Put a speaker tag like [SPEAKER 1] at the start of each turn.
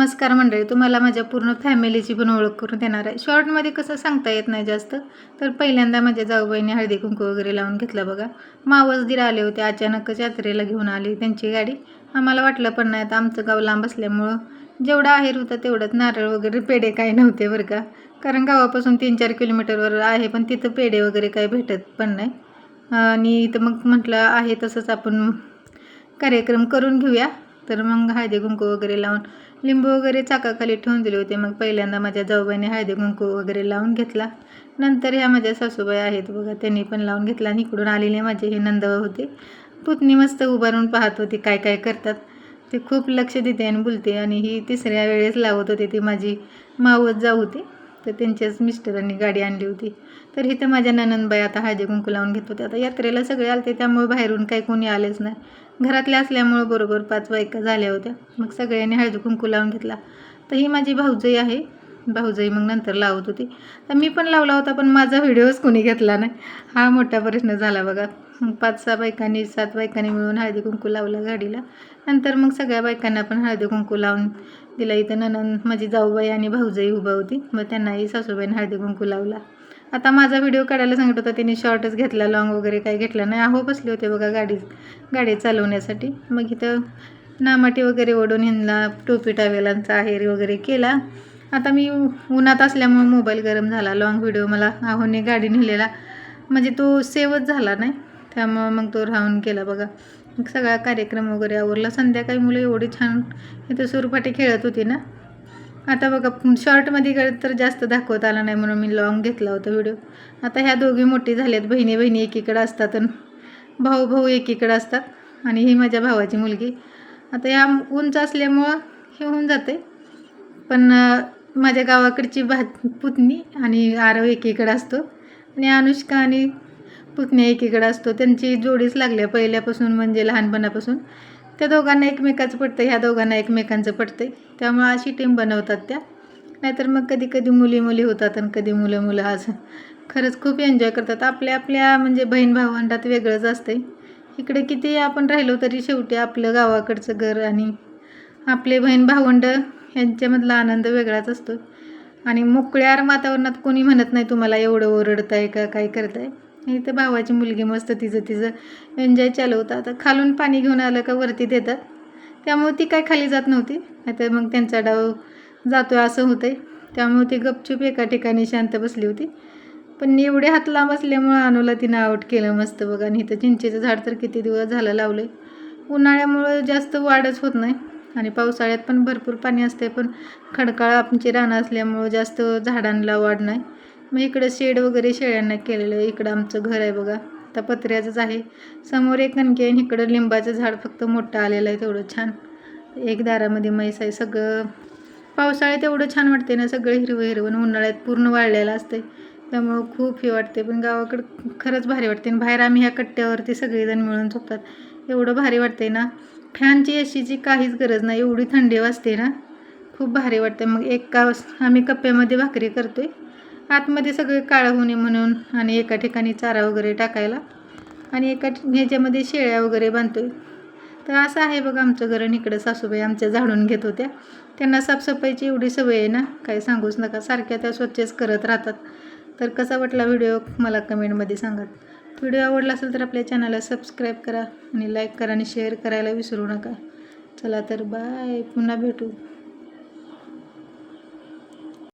[SPEAKER 1] नमस्कार मंडळी, तुम्हाला माझ्या पूर्ण फॅमिलीची पण ओळख करून देणार आहे. शॉर्टमध्ये कसं सांगता येत नाही जास्त. तर पहिल्यांदा माझ्या जाऊबाईंनी हळदी कुंकू वगैरे लावून घेतलं बघा. मावस दीर आले होते, अचानकच यात्रेला घेऊन आली त्यांची गाडी. आम्हाला वाटलं पण नाही, आता आमचं गाव लांब असल्यामुळं जेवढा आहेर होता तेवढंच, नारळ वगैरे पेढे काही नव्हते बरं का. कारण गावापासून 3-4 किलोमीटरवर आहे, पण तिथं पेढे वगैरे काही भेटत पण नाही. आणि इथं मग म्हटलं आहे तसंच आपण कार्यक्रम करून घेऊया. तर मग हळदी कुंकू वगैरे लावून लिंबू वगैरे चाकाखाली ठेवून दिले होते. मग पहिल्यांदा माझ्या जाऊबाईने हळदी कुंकू वगैरे लावून घेतला. नंतर ह्या माझ्या सासूबाई आहेत बघा, त्यांनी पण लावून घेतला. आणि इकडून आलेले माझे हे नंदव होते. पुतणी मस्त उभारून पाहत होती काय काय करतात. ते खूप लक्ष देते आणि बोलते. आणि ही तिसऱ्या वेळेस लावत होते, ती माझी मावस जाऊ होती. तर त्यांच्याच मिस्टरांनी गाडी आणली होती. तर इथं माझ्या ननंदबाई आता हळदी कुंकू लावून घेत होते. आता यात्रेला सगळे आलते, त्यामुळे बाहेरून काही कोणी आलेच नाही. घरातल्या असल्यामुळं बरोबर 5 बायका झाल्या होत्या. मग सगळ्यांनी हळदी कुंकू लावून घेतला. तर ही माझी भाऊजाई आहे. भाऊजाई मग नंतर लावत होती. तर मी पण लावला होता, पण माझा व्हिडिओच कोणी घेतला नाही. हा मोठा प्रश्न झाला बघा. मग 5-6 बायकांनी 7 बायकांनी मिळून हळदी कुंकू लावला गाडीला. नंतर मग सगळ्या बायकांना पण हळदी कुंकू लावून दिला. इथं ननंद माझी जाऊबाई आणि भाऊजाई उभा होती. मग त्यांनाही सासूबाईने हळदी कुंकू लावला. आता माझा व्हिडिओ काढायला सांगत होता, त्यांनी शॉर्टच घेतला, लॉंग वगैरे काही घेतला नाही. अहो बसले होते बघा गाडी चालवण्यासाठी. मग इथं नामाटी वगैरे ओढून ह्यांना टोपी टावेलांचा आहेर वगैरे केला. आता मी उन्हात असल्यामुळे मोबाईल गरम झाला. लॉंग व्हिडिओ मला आहोने गाडी नेलेला म्हणजे तो सेवच झाला नाही, त्यामुळं मग तो राहून केला बघा. मग सगळा कार्यक्रम वगैरे आवरला. संध्याकाळी मुलं एवढी छान इथं सुरपाटी खेळत होती ना. आता बघा शॉर्टमध्ये तर जास्त दाखवत आला नाही, म्हणून मी लॉंग घेतला होता व्हिडिओ. आता ह्या दोघी मोठी झाल्यात, बहिणी बहिणी एकीकडे असतात आणि भाऊ भाऊ एकीकडे असतात. आणि ही माझ्या भावाची मुलगी. आता या उंच असल्यामुळं हे होऊन जाते. पण माझ्या गावाकडची पुतणी आणि आरव एकीकडे असतो आणि अनुष्का आणि पुतण्या एकीकडे असतो. त्यांची जोडीच लागल्या पहिल्यापासून, म्हणजे लहानपणापासून. त्या दोघांना एकमेकाचं पटतं, ह्या दोघांना एकमेकांचं पटते. त्यामुळं अशी टीम बनवतात त्या. नाहीतर मग कधी कधी मुली मुली होतात आणि कधी मुलं मुलं. असं खरंच खूप एन्जॉय करतात. आपल्या आपल्या म्हणजे बहीण भावंडात वेगळंच असते. इकडे किती आपण राहिलो तरी शेवटी आपलं गावाकडचं घर आणि आपले बहीण भावंड यांच्यामधला आनंद वेगळाच असतो. आणि मोकळ्या वातावरणात कोणी म्हणत नाही तुम्हाला एवढं ओरडताय का काय करताय. इथं भावाची मुलगी मस्त तिचं एन्जॉय चालू होतं. आता खालून पाणी घेऊन आलं का वरती देतात, त्यामुळे ती काय खाली जात नव्हती. नाहीतर मग त्यांचा डाव जातोय असं होतंय. त्यामुळे ती गपचूप एका ठिकाणी शांत बसली होती. पण एवढे हात लांब असल्यामुळं अनुला तिनं आउट केलं मस्त बघा. आणि इथं चिंचेचं झाड तर किती दिवस झालं लावलं. उन्हाळ्यामुळं जास्त वाढच होत नाही आणि पावसाळ्यात पण भरपूर पाणी असते, पण खडकाळ आमची रानं असल्यामुळं जास्त झाडांना वाढ नाही. मग इकडं शेड वगैरे शेळ्यांना केलेलं आहे. इकडं आमचं घर आहे बघा, आता पत्र्याचंच आहे. समोर एक कणकी आहे, इकडं लिंबाचं झाड फक्त मोठं आलेलं आहे तेवढं छान. एक दारामध्ये म्हैस आहे. सगळं पावसाळ्यात एवढं छान वाटते ना, सगळं हिरवं हिरवं. उन्हाळ्यात पूर्ण वाळलेलं असते, त्यामुळं खूप हे वाटते. पण गावाकडं खरंच भारी वाटते. आणि बाहेर आम्ही ह्या कट्ट्यावरती सगळेजण मिळून झोपतात. एवढं भारी वाटते ना, फॅनची एसीची काहीच गरज नाही, एवढी थंडी वाजते ना, खूप भारी वाटते. मग आम्ही कप्प्यामध्ये भाकरी करतोय, आतमध्ये सगळे काळं होणे म्हणून, आणि एका ठिकाणी चारा वगैरे टाकायला, आणि एका ह्याच्यामध्ये शेळ्या वगैरे बांधतोय. तर असं आहे बघा आमचं घर. आणि इकडं सासूबाई आमच्या झाडून घेत होत्या. त्यांना साफसफाईची एवढी सवय आहे ना, काही सांगूच नका. सारख्या त्या स्वच्छच करत राहतात. तर कसा वाटला व्हिडिओ मला कमेंटमध्ये सांगा. व्हिडिओ आवडला असेल तर आपल्या चॅनलला सबस्क्राईब करा आणि लाईक करा आणि शेअर करायला विसरू नका. चला तर बाय, पुन्हा भेटू.